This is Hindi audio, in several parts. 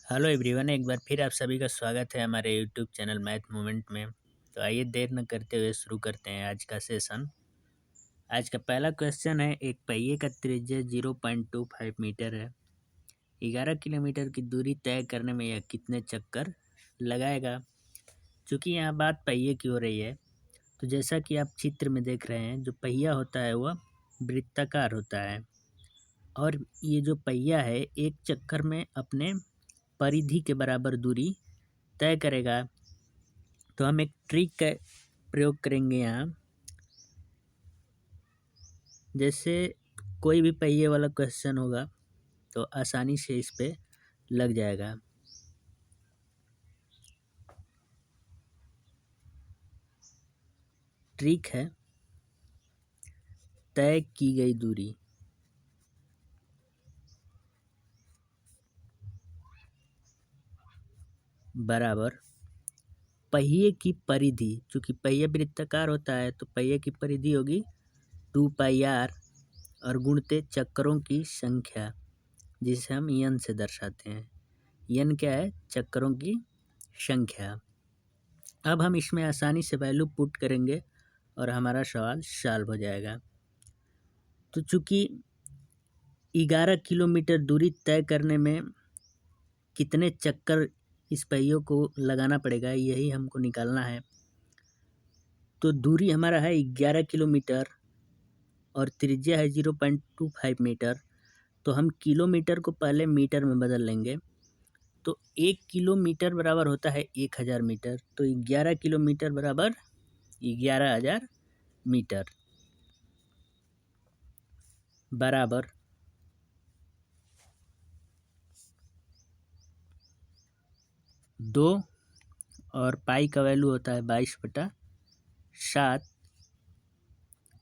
हेलो एवरीवन, एक बार फिर आप सभी का स्वागत है हमारे यूट्यूब चैनल मैथ मोमेंट में। तो आइए देर न करते हुए शुरू करते हैं आज का सेशन। आज का पहला क्वेश्चन है, एक पहिए का त्रिज्या 0.25 मीटर है। 11 किलोमीटर की दूरी तय करने में यह कितने चक्कर लगाएगा। चूँकि यहाँ बात पहिए की हो रही है, तो जैसा कि आप चित्र में देख रहे हैं, जो पहिया होता है वह वृत्ताकार होता है और ये जो पहिया है एक चक्कर में अपने परिधि के बराबर दूरी तय करेगा। तो हम एक ट्रिक का प्रयोग करेंगे यहाँ। जैसे कोई भी पहिए वाला क्वेश्चन होगा तो आसानी से इस पे लग जाएगा। ट्रिक है तय की गई दूरी बराबर पहिए की परिधि। चूँकि पहिया वृत्ताकार होता है तो पहिए की परिधि होगी 2πr और गुणते चक्करों की संख्या, जिसे हम n से दर्शाते हैं। n क्या है? चक्करों की संख्या। अब हम इसमें आसानी से वैल्यू पुट करेंगे और हमारा सवाल सॉल्व हो जाएगा। तो चूँकि 11 किलोमीटर दूरी तय करने में कितने चक्कर इस पहियों को लगाना पड़ेगा, यही हमको निकालना है। तो दूरी हमारा है 11 किलोमीटर और त्रिज्या है 0.25 मीटर। तो हम किलोमीटर को पहले मीटर में बदल लेंगे। तो 1 किलोमीटर बराबर होता है 1000 मीटर। तो 11 किलोमीटर बराबर 11,000 मीटर बराबर 2 और पाई का वैल्यू होता है 22/7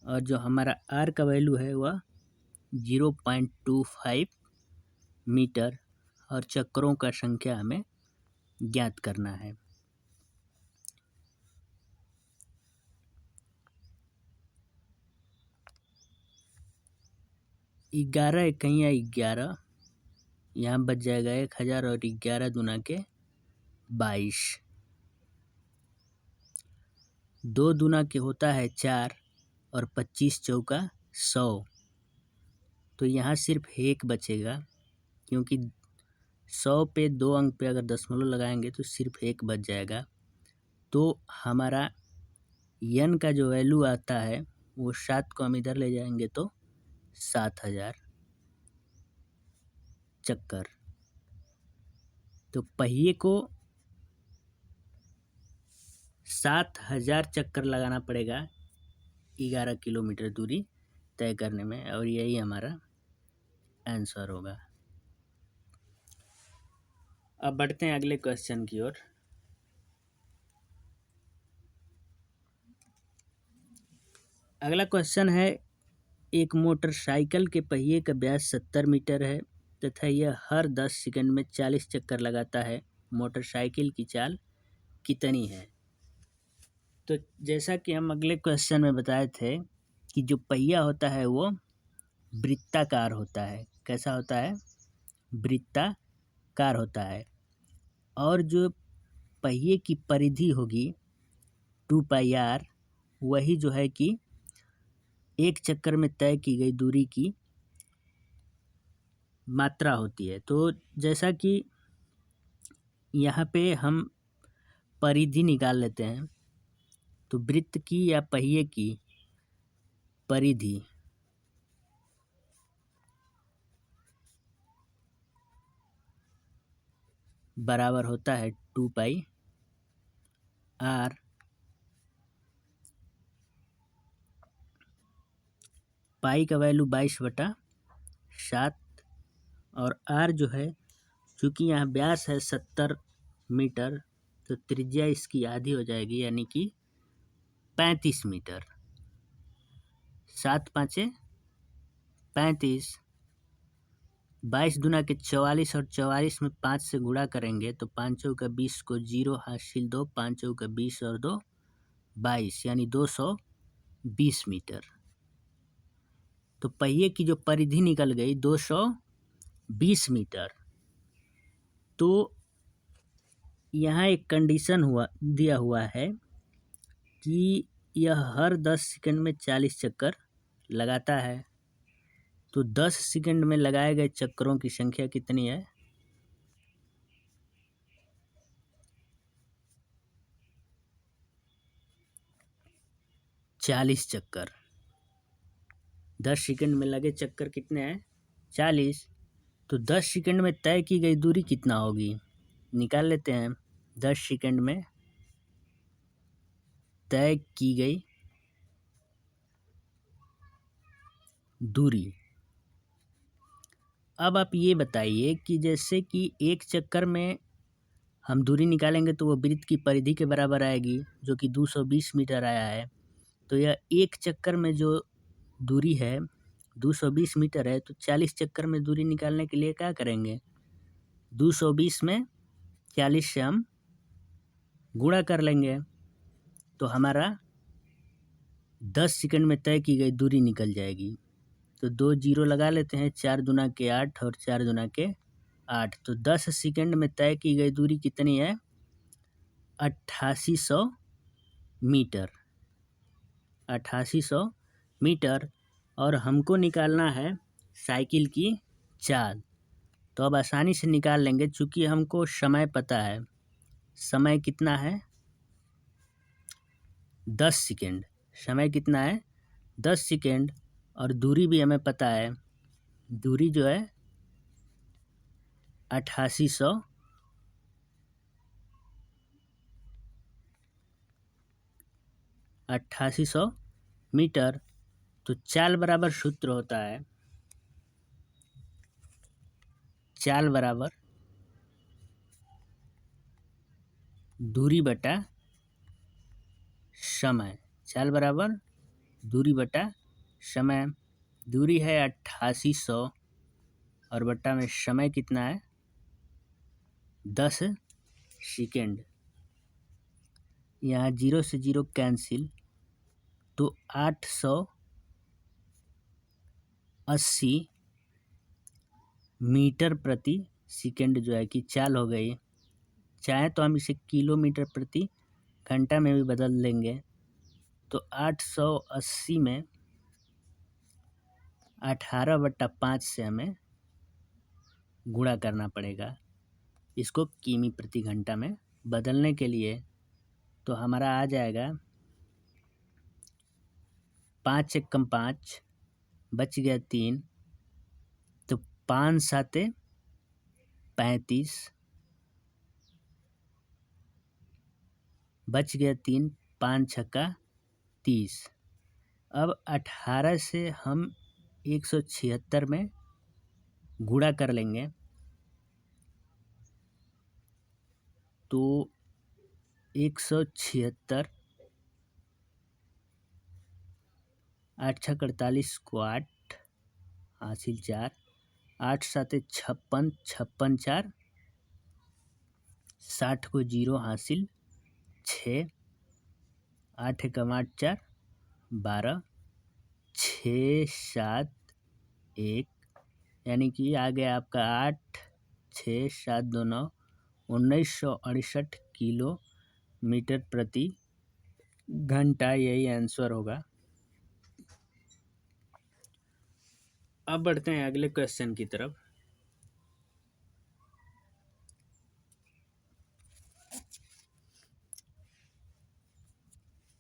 और जो हमारा आर का वैल्यू है वह 0.25 मीटर और चक्करों का संख्या हमें ज्ञात करना है। ग्यारह इक्कीया 11, यहाँ बच जाएगा 1000 और 11 दूना के 22, 2 दूना के होता है 4 और 25 चौका 100। तो यहाँ सिर्फ एक बचेगा, क्योंकि 100 पे 2 अंक पे अगर दशमलव लगाएंगे तो सिर्फ एक बच जाएगा। तो हमारा n का जो वैल्यू आता है वो 7 को हम इधर ले जाएंगे तो 7000 चक्कर। तो पहिए को 7000 चक्कर लगाना पड़ेगा 11 किलोमीटर दूरी तय करने में, और यही हमारा आंसर होगा। अब बढ़ते हैं अगले क्वेश्चन की ओर। अगला क्वेश्चन है, एक मोटरसाइकिल के पहिए का व्यास 70 मीटर है तथा यह हर 10 सेकंड में 40 चक्कर लगाता है। मोटरसाइकिल की चाल कितनी है? तो जैसा कि हम अगले क्वेश्चन में बताए थे कि जो पहिया होता है वो वृत्ताकार होता है। कैसा होता है? वृत्ताकार होता है। और जो पहिए की परिधि होगी 2πr, वही जो है कि एक चक्कर में तय की गई दूरी की मात्रा होती है। तो जैसा कि यहाँ पे हम परिधि निकाल लेते हैं, तो वृत्त की या पहिए की परिधि बराबर होता है 2πr। पाई का वैल्यू 22/7 और r जो है, चूँकि यहाँ व्यास है 70 मीटर, तो त्रिज्या इसकी आधी हो जाएगी, यानी कि 35 मीटर। 7 पाँचे 35, 22 दूना के 44 और 44 में 5 से गुणा करेंगे तो 5 चौका 20 को 0 हासिल 2, 5 चौका 20 और 2 22, यानी 220 मीटर। तो पहिए की जो परिधि निकल गई 220 मीटर। तो यहाँ एक कंडीशन दिया हुआ है कि यह हर 10 सेकंड में 40 चक्कर लगाता है। तो 10 सेकंड में लगाए गए चक्करों की संख्या कितनी है? 40 चक्कर। 10 सेकंड में लगे चक्कर कितने हैं? 40। तो 10 सेकंड में तय की गई दूरी कितना होगी? निकाल लेते हैं। 10 सेकंड में तय की गई दूरी। अब आप ये बताइए कि जैसे कि एक चक्कर में हम दूरी निकालेंगे तो वो वृत्त की परिधि के बराबर आएगी, जो कि 220 मीटर आया है। तो यह एक चक्कर में जो दूरी है 220 मीटर है, तो 40 चक्कर में दूरी निकालने के लिए क्या करेंगे? 220 में 40 से हम गुणा कर लेंगे, तो हमारा 10 सेकंड में तय की गई दूरी निकल जाएगी। तो 2 जीरो लगा लेते हैं। 4 दूना के 8 और 4 दूना के 8। तो 10 सेकंड में तय की गई दूरी कितनी है? 8800 मीटर। 8800 मीटर। और हमको निकालना है साइकिल की चाल। तो अब आसानी से निकाल लेंगे, चूँकि हमको समय पता है। समय कितना है? 10 सेकंड। समय कितना है? 10 सेकंड। और दूरी भी हमें पता है। दूरी जो है 8800 मीटर। तो चाल बराबर सूत्र होता है, चाल बराबर दूरी बटा समय। चाल बराबर दूरी बटा समय। दूरी है 8800 और बटा में समय कितना है? 10 सेकंड। यहाँ 0 से 0 कैंसिल, तो 880 मीटर प्रति सेकंड जो है कि चाल हो गई। चाहे तो हम इसे किलोमीटर प्रति घंटा में भी बदल लेंगे। तो 880 में 18/5 से हमें गुणा करना पड़ेगा इसको किमी प्रति घंटा में बदलने के लिए। तो हमारा आ जाएगा 5 एकम 5, बच गया 3। तो 5 साते 35, बच गया 3। 5 छक्का 30। अब 18 से हम 176 में गुणा कर लेंगे, तो 176, 8 छक 48 को 8 हासिल 4, 8 साते 56, 56 4, 60 को 0 हासिल 6, 8 एकम 8 4 12, 6 7 1, यानी कि आ गया आपका 8 6 7 2 9 1968 किलोमीटर प्रति घंटा। यही आंसर होगा। अब बढ़ते हैं अगले क्वेश्चन की तरफ।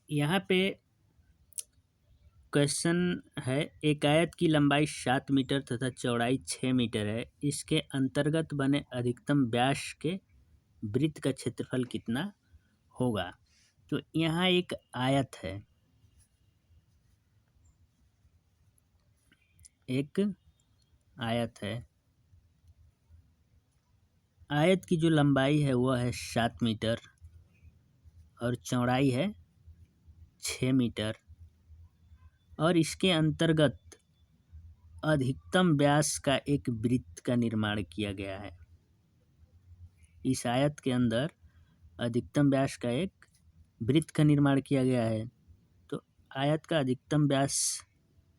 यहाँ पे क्वेश्चन है, एक आयत की लंबाई 7 मीटर तथा चौड़ाई 6 मीटर है। इसके अंतर्गत बने अधिकतम व्यास के वृत्त का क्षेत्रफल कितना होगा? तो यहाँ एक आयत है, एक आयत है। आयत की जो लंबाई है वह है 7 मीटर और चौड़ाई है 6 मीटर। और इसके अंतर्गत अधिकतम व्यास का एक वृत्त का निर्माण किया गया है। इस आयत के अंदर अधिकतम व्यास का एक वृत्त का निर्माण किया गया है। तो आयत का अधिकतम व्यास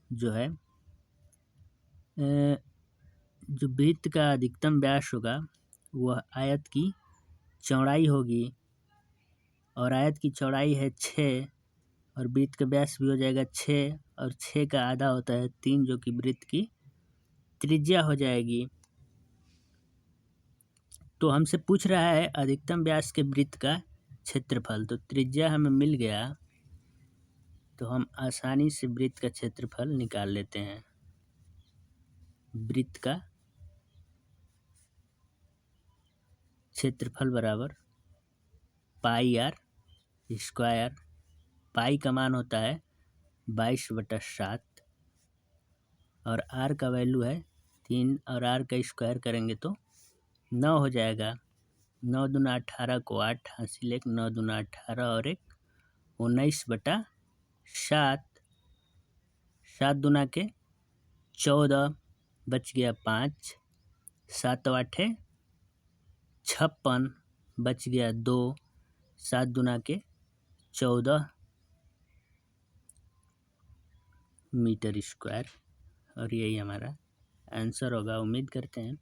जो है, जो वृत्त का अधिकतम व्यास होगा वह आयत की चौड़ाई होगी, और आयत की चौड़ाई है 6 और वृत्त का व्यास भी हो जाएगा 6 और 6 का आधा होता है 3, जो कि वृत्त की त्रिज्या हो जाएगी। तो हमसे पूछ रहा है अधिकतम व्यास के वृत्त का क्षेत्रफल। तो त्रिज्या हमें मिल गया, तो हम आसानी से वृत्त का क्षेत्रफल निकाल लेते हैं। वृत्त का क्षेत्रफल बराबर पाई आर स्क्वायर। पाई का मान होता है 22/7 और आर का वैल्यू है 3, और आर का स्क्वायर करेंगे तो 9 हो जाएगा। 9 दूना 18 को 8 हासिल 1, 9 दूना 18 और 1 19/7। 7 दूना के 14 बच गया 5, 7 8 56 बच गया 2, 7 दूना के 14 मीटर स्क्वायर। और यही हमारा आंसर होगा। उम्मीद करते हैं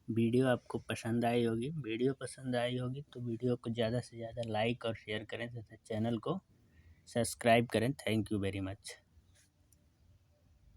वीडियो आपको पसंद आई होगी। वीडियो पसंद आई होगी तो वीडियो को ज़्यादा से ज़्यादा लाइक और शेयर करें तथा चैनल को सब्सक्राइब करें। Thank you very much.